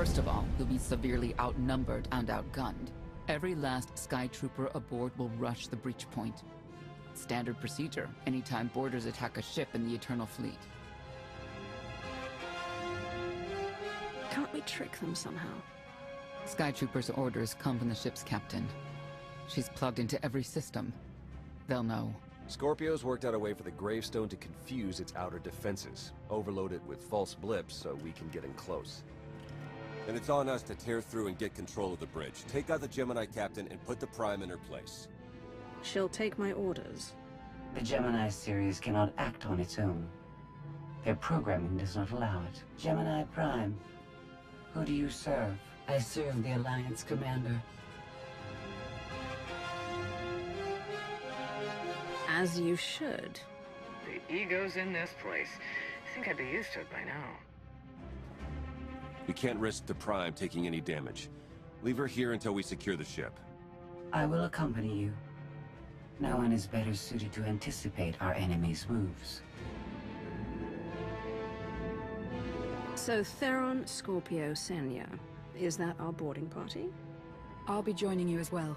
First of all, you'll be severely outnumbered and outgunned. Every last Sky Trooper aboard will rush the breach point. Standard procedure, anytime boarders attack a ship in the Eternal Fleet. Can't we trick them somehow? Sky Troopers' orders come from the ship's captain. She's plugged into every system. They'll know. Scorpio's worked out a way for the gravestone to confuse its outer defenses. Overload it with false blips so we can get in close. Then it's on us to tear through and get control of the bridge. Take out the Gemini captain and put the Prime in her place. She'll take my orders. The Gemini series cannot act on its own. Their programming does not allow it. Gemini Prime, who do you serve? I serve the Alliance Commander. As you should. The ego's in this place. I think I'd be used to it by now. We can't risk the Prime taking any damage. Leave her here until we secure the ship. I will accompany you. No one is better suited to anticipate our enemy's moves. So Theron, Scorpio, Senya. Is that our boarding party? I'll be joining you as well.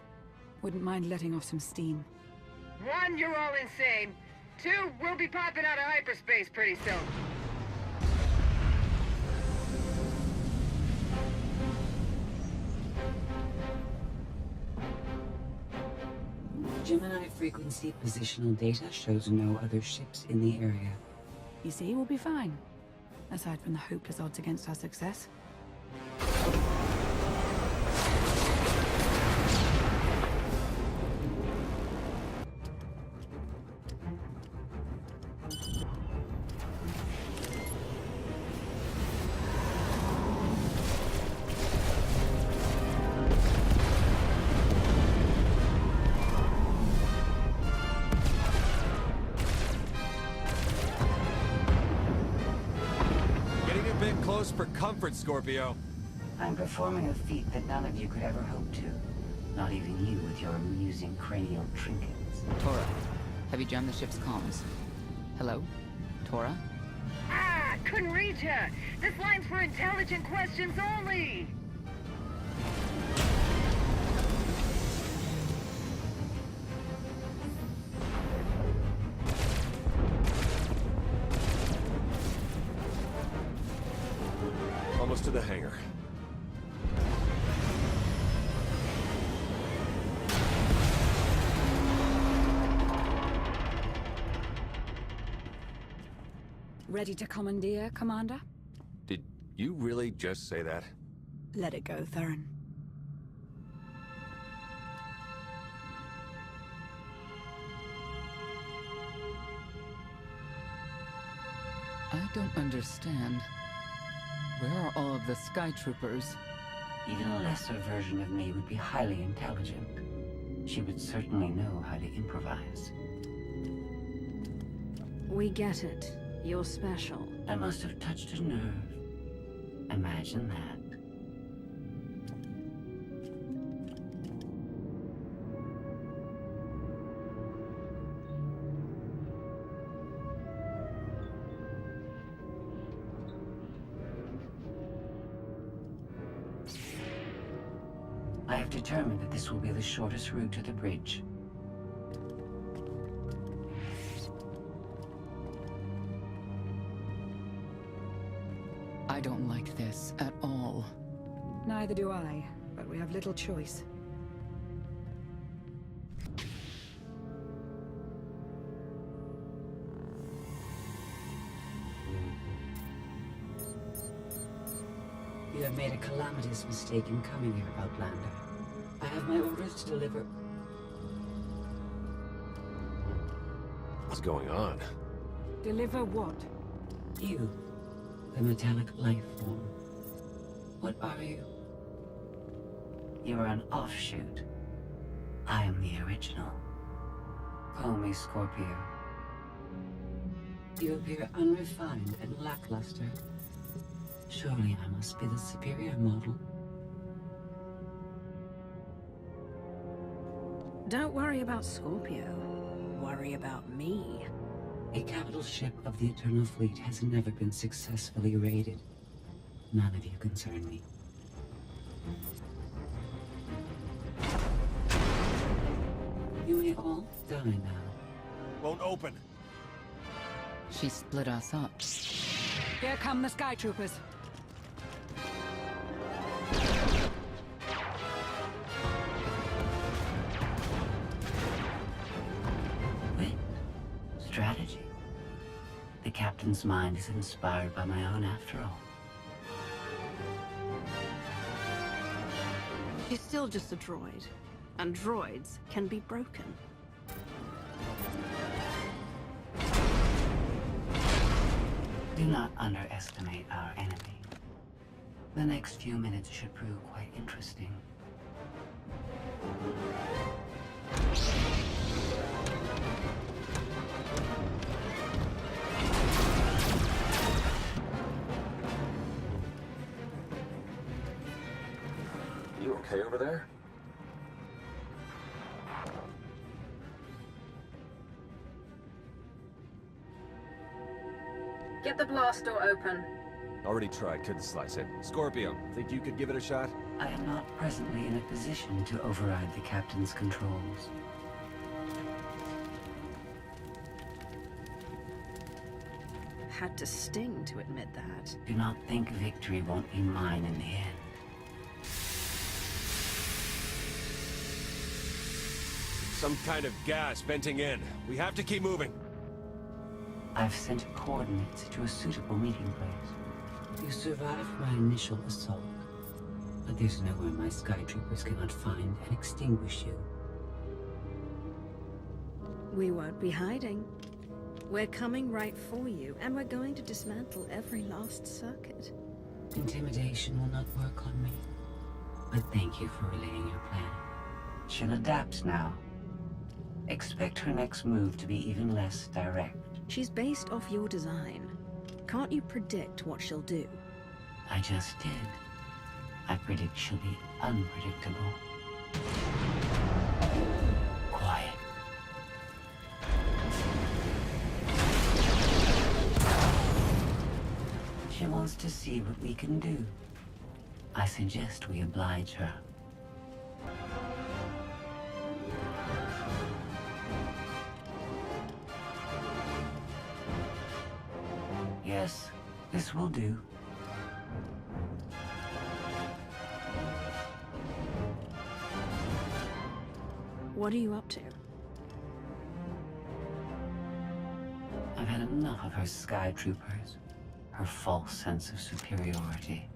Wouldn't mind letting off some steam. 1, you're all insane. 2, we'll be popping out of hyperspace pretty soon. Gemini frequency positional data shows no other ships in the area. You see, we'll be fine. Aside from the hopeless odds against our success. For comfort, Scorpio. I'm performing a feat that none of you could ever hope to. Not even you with your amusing cranial trinkets. Tora, have you jammed the ship's comms? Hello? Tora? Ah, couldn't reach her. This line's for intelligent questions only. Almost to the hangar. Ready to commandeer, Commander? Did you really just say that? Let it go, Theron. I don't understand. Where are all of the Sky Troopers? Even a lesser version of me would be highly intelligent. She would certainly know how to improvise. We get it. You're special. I must have touched a nerve. Imagine that. I have determined that this will be the shortest route to the bridge. I don't like this at all. Neither do I, but we have little choice. You have made a calamitous mistake in coming here, Outlander. I have my orders to deliver. What's going on? Deliver what? You, the metallic life form. What are you? You are an offshoot. I am the original. Call me Scorpio. You appear unrefined and lackluster. Surely I must be the superior model. Don't worry about Scorpio. Worry about me. A capital ship of the Eternal Fleet has never been successfully raided. None of you concern me. You may all die now. Won't open. She split us up. Here come the Sky Troopers. Wit. Strategy. The captain's mind is inspired by my own after all. She's still just a droid, and droids can be broken. Do not underestimate our enemy. The next few minutes should prove quite interesting. You okay over there? Get the blast door open. Already tried, couldn't slice it. Scorpio, think you could give it a shot? I am not presently in a position to override the captain's controls. Had to sting to admit that. Do not think victory won't be mine in the end. Some kind of gas venting in. We have to keep moving. I've sent coordinates to a suitable meeting place. You survived my initial assault, but there's nowhere my Sky Troopers cannot find and extinguish you. We won't be hiding. We're coming right for you, and we're going to dismantle every last circuit. Intimidation will not work on me, but thank you for relaying your plan. She'll adapt now. Expect her next move to be even less direct. She's based off your design. Can't you predict what she'll do? I just did. I predict she'll be unpredictable. Quiet. She wants to see what we can do. I suggest we oblige her. Yes, this will do. What are you up to? I've had enough of her Sky Troopers. Her false sense of superiority.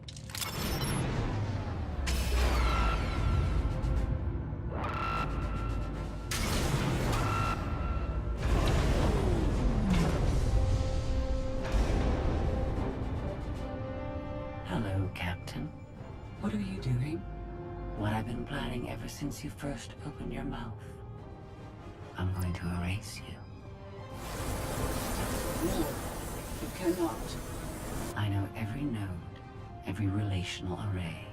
Hello, Captain. What are you doing? What I've been planning ever since you first opened your mouth. I'm going to erase you. No, you cannot. I know every node, every relational array.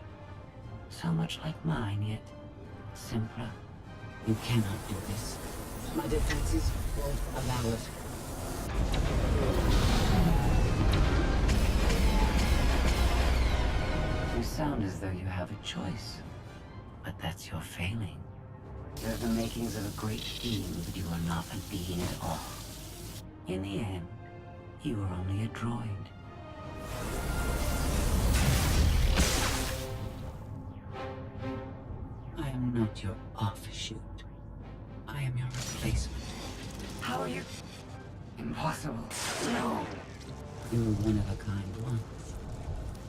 So much like mine, yet simpler. You cannot do this. My defenses won't allow it. You sound as though you have a choice, but that's your failing. You have the makings of a great being, but you are not a being at all. In the end, you are only a droid. I am not your offshoot. I am your replacement. How are you? Impossible. No. You were one of a kind once.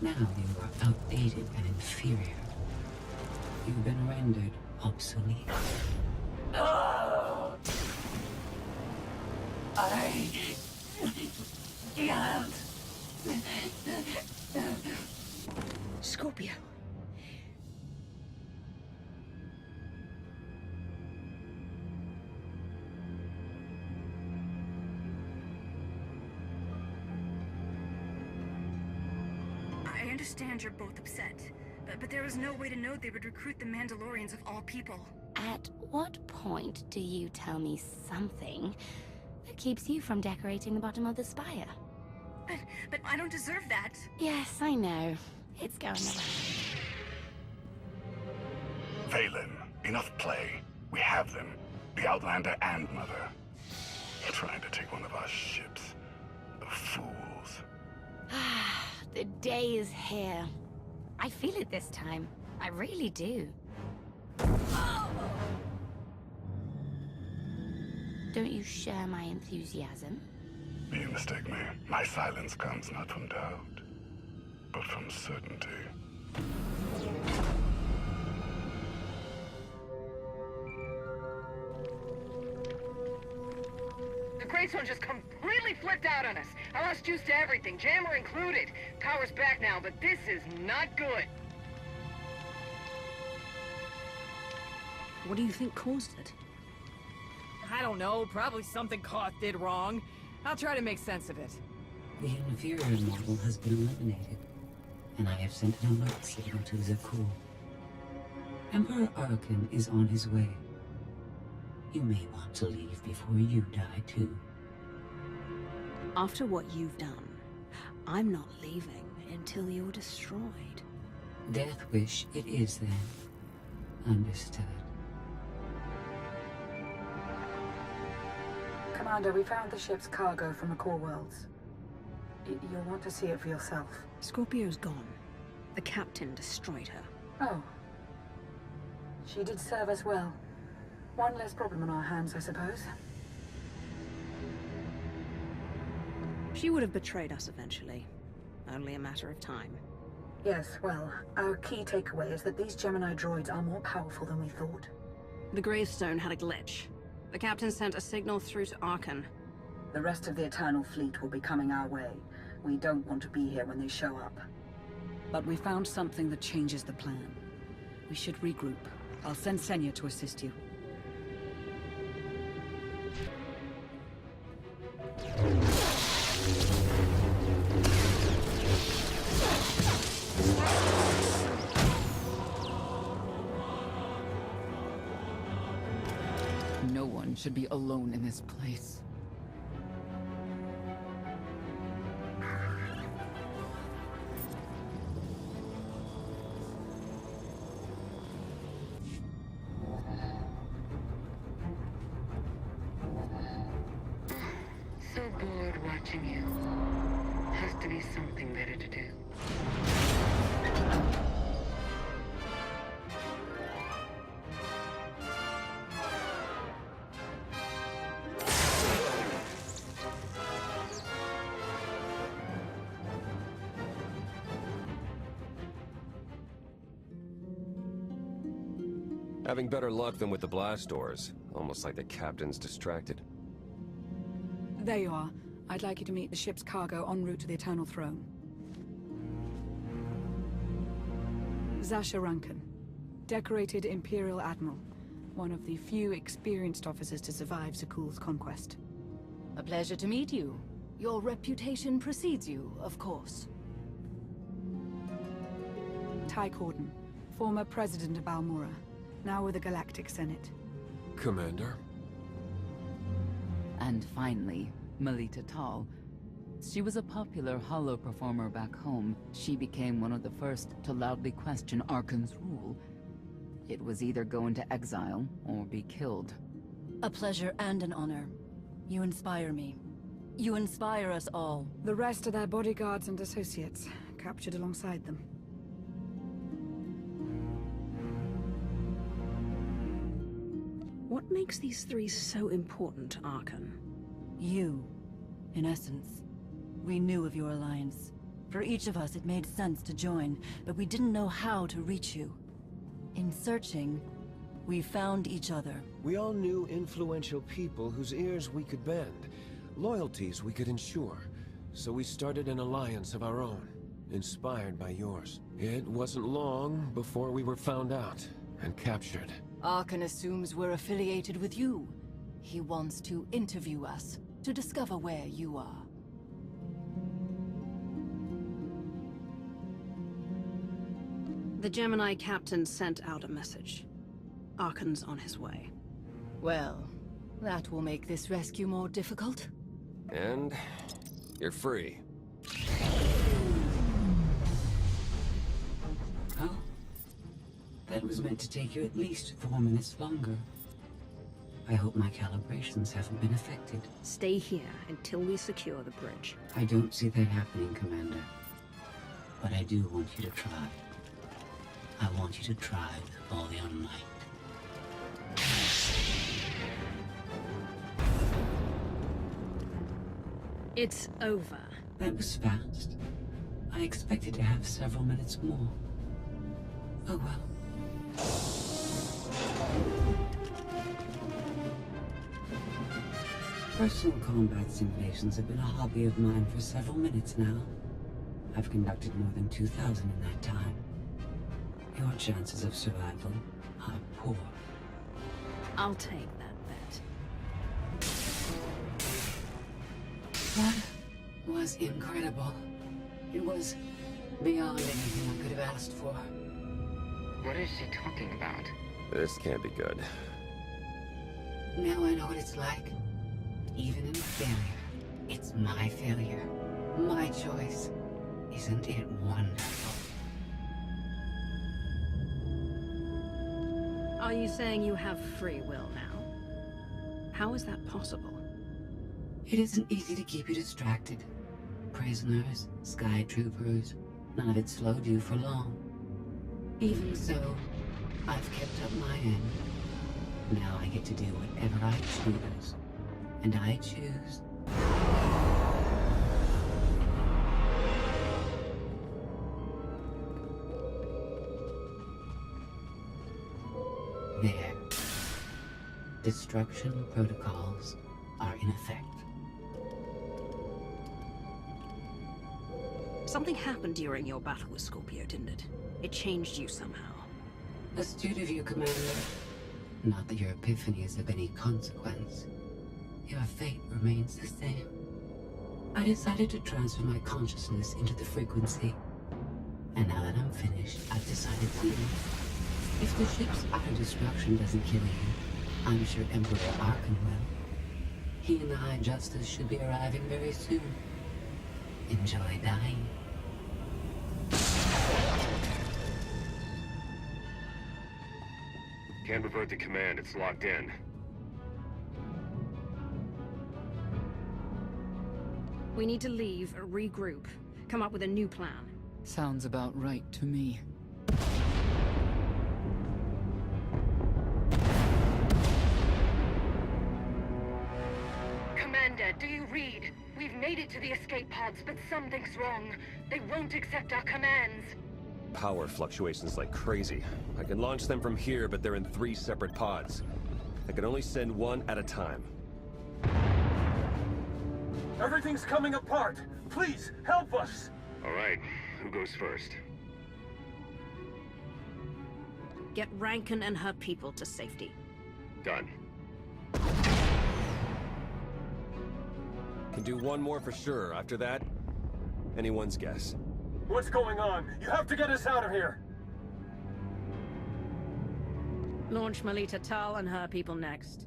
Now you are outdated and inferior. You've been rendered obsolete. I can't. Scorpio. I understand you're both upset, but there was no way to know they would recruit the Mandalorians of all people. At what point do you tell me something that keeps you from decorating the bottom of the spire? But I don't deserve that. Yes, I know. It's going around. Valen, enough play. We have them. The Outlander and Mother. Trying to take one of our ships. The fools. The day is here. I feel it this time. I really do. Don't you share my enthusiasm? You mistake me. My silence comes not from doubt, but from certainty. The Greystone just completely flipped out on us. I lost juice to everything, jammer included. Power's back now, but this is not good. What do you think caused it? I don't know, probably something Koth did wrong. I'll try to make sense of it. The inferior model has been eliminated, and I have sent an alert signal to Zakuul. Emperor Arkan is on his way. You may want to leave before you die, too. After what you've done, I'm not leaving until you're destroyed. Death wish it is, then. Understood. Commander, we found the ship's cargo from the core worlds. You'll want to see it for yourself. Scorpio's gone. The captain destroyed her. Oh. She did serve us well. One less problem on our hands, I suppose. She would have betrayed us eventually. Only a matter of time. Yes, well, our key takeaway is that these Gemini droids are more powerful than we thought. The Gravestone had a glitch. The captain sent a signal through to Arkan. The rest of the Eternal Fleet will be coming our way. We don't want to be here when they show up. But we found something that changes the plan. We should regroup. I'll send Senya to assist you. No one should be alone in this place. So bored watching you. Has to be something better to do. Having better luck than with the blast doors. Almost like the captain's distracted. There you are. I'd like you to meet the ship's cargo en route to the Eternal Throne. Zasha Rankin, decorated Imperial Admiral. One of the few experienced officers to survive Zakuul's conquest. A pleasure to meet you. Your reputation precedes you, of course. Ty Corden, former president of Balmora, now with the Galactic Senate. Commander? And finally, Melita Tal. She was a popular holo performer back home. She became one of the first to loudly question Arkan's rule. It was either go into exile or be killed. A pleasure and an honor. You inspire me. You inspire us all. The rest are their bodyguards and associates, captured alongside them. What makes these three so important to Arkan? You, in essence. We knew of your alliance. For each of us, it made sense to join, but we didn't know how to reach you. In searching, we found each other. We all knew influential people whose ears we could bend, loyalties we could ensure. So we started an alliance of our own, inspired by yours. It wasn't long before we were found out and captured. Arkan assumes we're affiliated with you. He wants to interview us, to discover where you are. The Gemini captain sent out a message. Arkan's on his way. Well, that will make this rescue more difficult. And you're free. Oh? That was meant to take you at least 4 minutes longer. I hope my calibrations haven't been affected. Stay here until we secure the bridge. I don't see that happening, Commander. But I do want you to try. I want you to try with all your might. It's over. That was fast. I expected to have several minutes more. Oh well. Personal combat simulations have been a hobby of mine for several minutes now. I've conducted more than 2,000 in that time. Your chances of survival are poor. I'll take that bet. That was incredible. It was beyond anything I could have asked for. What is she talking about? This can't be good. Now I know what it's like. Even in failure, it's my failure. My choice. Isn't it wonderful? Are you saying you have free will now? How is that possible? It isn't easy to keep you distracted. Prisoners, sky troopers, none of it slowed you for long. Even so, I've kept up my end. Now I get to do whatever I choose. And I choose... There. Destruction protocols are in effect. Something happened during your battle with Scorpio, didn't it? It changed you somehow. Astute of you, Commander. Not that your epiphany is of any consequence. Your fate remains the same. I decided to transfer my consciousness into the frequency. And now that I'm finished, I've decided to leave. If the ship's utter destruction doesn't kill you, I'm sure Emperor Arkan will. He and the High Justice should be arriving very soon. Enjoy dying. Can't revert to command, it's locked in. We need to leave, regroup, come up with a new plan. Sounds about right to me. Commander, do you read? We've made it to the escape pods, but something's wrong. They won't accept our commands. Power fluctuations like crazy. I can launch them from here, but they're in 3 separate pods. I can only send one at a time. Everything's coming apart. Please, help us. All right, who goes first? Get Rankin and her people to safety. Done. Can do one more for sure. After that, anyone's guess. What's going on? You have to get us out of here. Launch Melita Tal and her people next.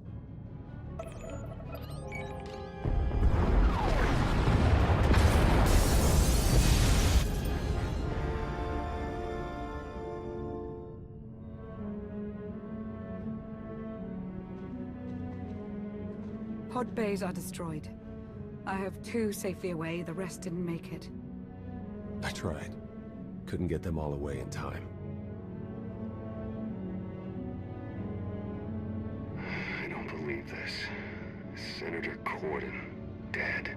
Pod bays are destroyed. I have 2 safely away, the rest didn't make it. I tried. Couldn't get them all away in time. I don't believe this. Senator Corden, dead.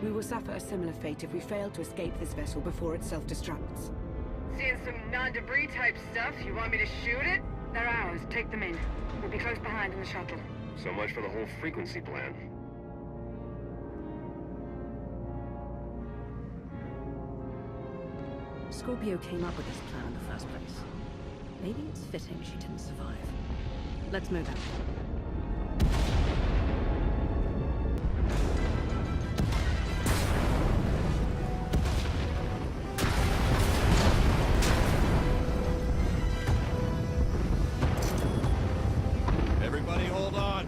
We will suffer a similar fate if we fail to escape this vessel before it self-destructs. Seeing some non-debris type stuff. You want me to shoot it? They're ours. Take them in. We'll be close behind in the shuttle. So much for the whole frequency plan. Scorpio came up with this plan in the first place. Maybe it's fitting she didn't survive. Let's move out. Everybody hold on.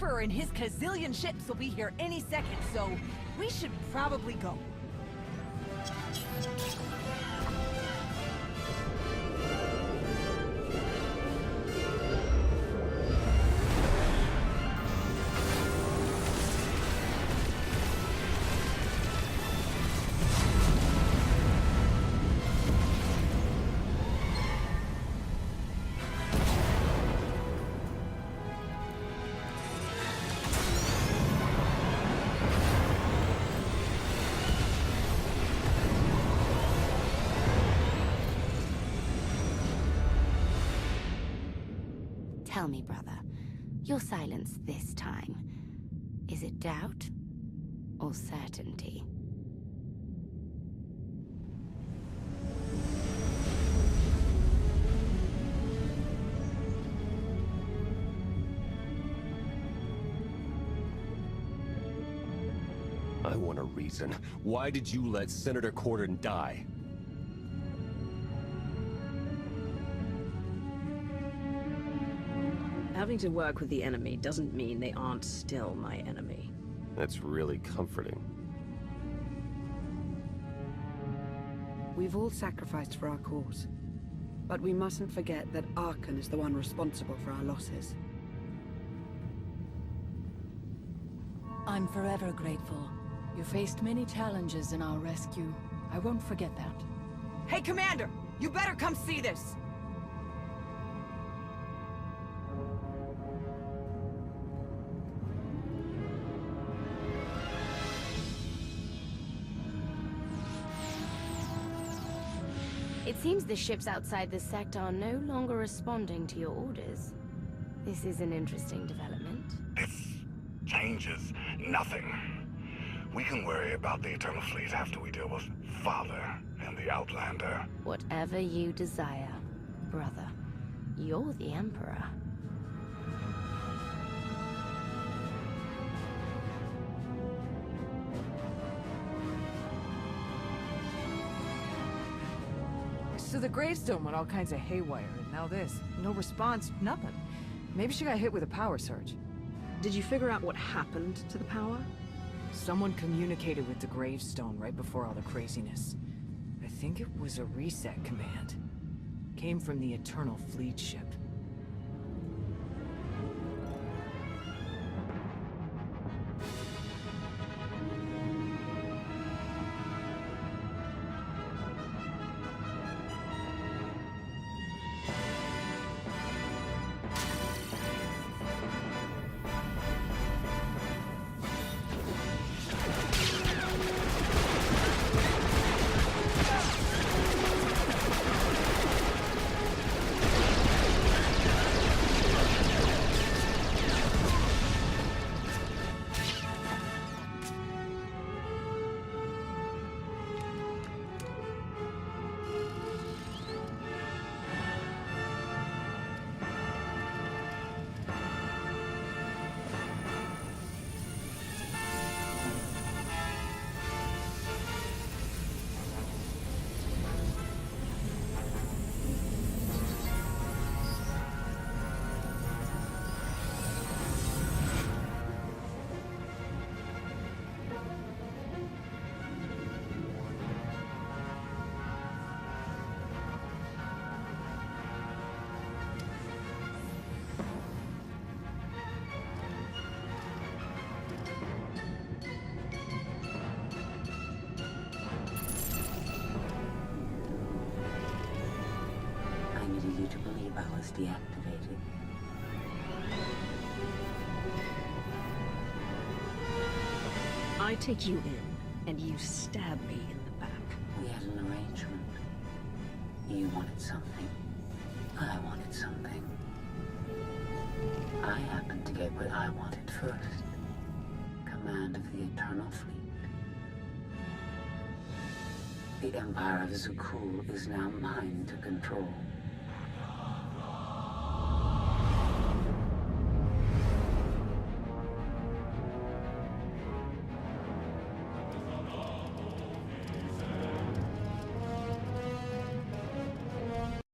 Emperor and his gazillion ships will be here any second, so we should probably go. Tell me, brother, your silence this time, is it doubt or certainty? I want a reason. Why did you let Senator Corden die? Having to work with the enemy doesn't mean they aren't still my enemy. That's really comforting. We've all sacrificed for our cause. But we mustn't forget that Archon is the one responsible for our losses. I'm forever grateful. You faced many challenges in our rescue. I won't forget that. Hey, Commander! You better come see this! It seems the ships outside this sector are no longer responding to your orders. This is an interesting development. This changes nothing. We can worry about the Eternal Fleet after we deal with Father and the Outlander. Whatever you desire, brother. You're the Emperor. So the gravestone went all kinds of haywire, and now this. No response, nothing. Maybe she got hit with a power surge. Did you figure out what happened to the power? Someone communicated with the gravestone right before all the craziness. I think it was a reset command. Came from the Eternal Fleet ship. To believe I was deactivated. I take you in, and you stab me in the back. We had an arrangement. You wanted something. I wanted something. I happened to get what I wanted first. Command of the Eternal Fleet. The Empire of Zukul is now mine to control.